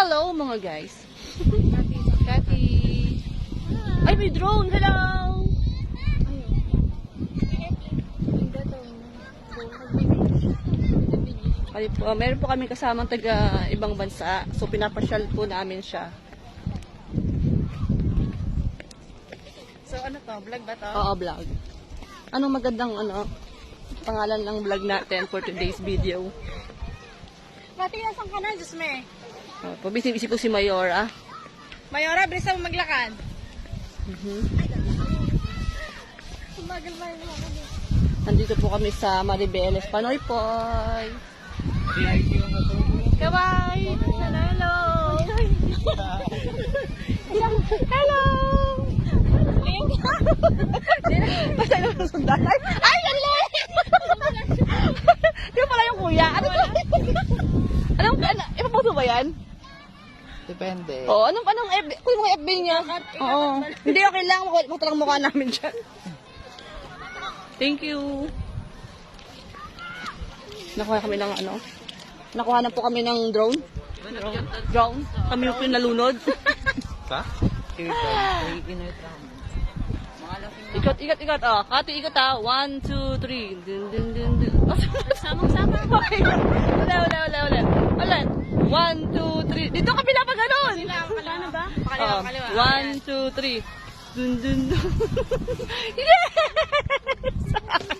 Hello mga guys. Kati. Ay, may drone. Hello. Ay po, meron po kami kasamang taga ibang bansa. So pinapasyal po namin siya. So ano to? Vlog ba to? Oo, vlog. Anong magandang pangalan ng vlog natin for today's video? Mati, nasan ka na? Diyos me. Pabisi-bisi po si Mayora. Mayora, bilis mo maglakad. Sumagal ba yung lakad? Nandito po kami sa Maribeles, Panoy Poy. Kawai! Hello! Hello! Link! Basta yung sundan. Ay! Hello! Yung pala yung kuya. Anong, ipapuso ba yan? Depende. Oo, anong FB? Kung mga FB niya. Oo. Hindi, okay lang. Makita lang mukha namin dyan. Thank you. Nakuha kami ng Nakuha na po kami ng drone. Drone. Kami yung pinalunod. Pa? Ikot. Kati, ikot ha. 1, 2, 3. Dun, dun, dun, dun. Samang-sama. Wala. 1, 2, 3. Dito ka pinapag ganon. Ano ba? Kaliwa. 1, 2, 3. Dun, dun, dun. Yes!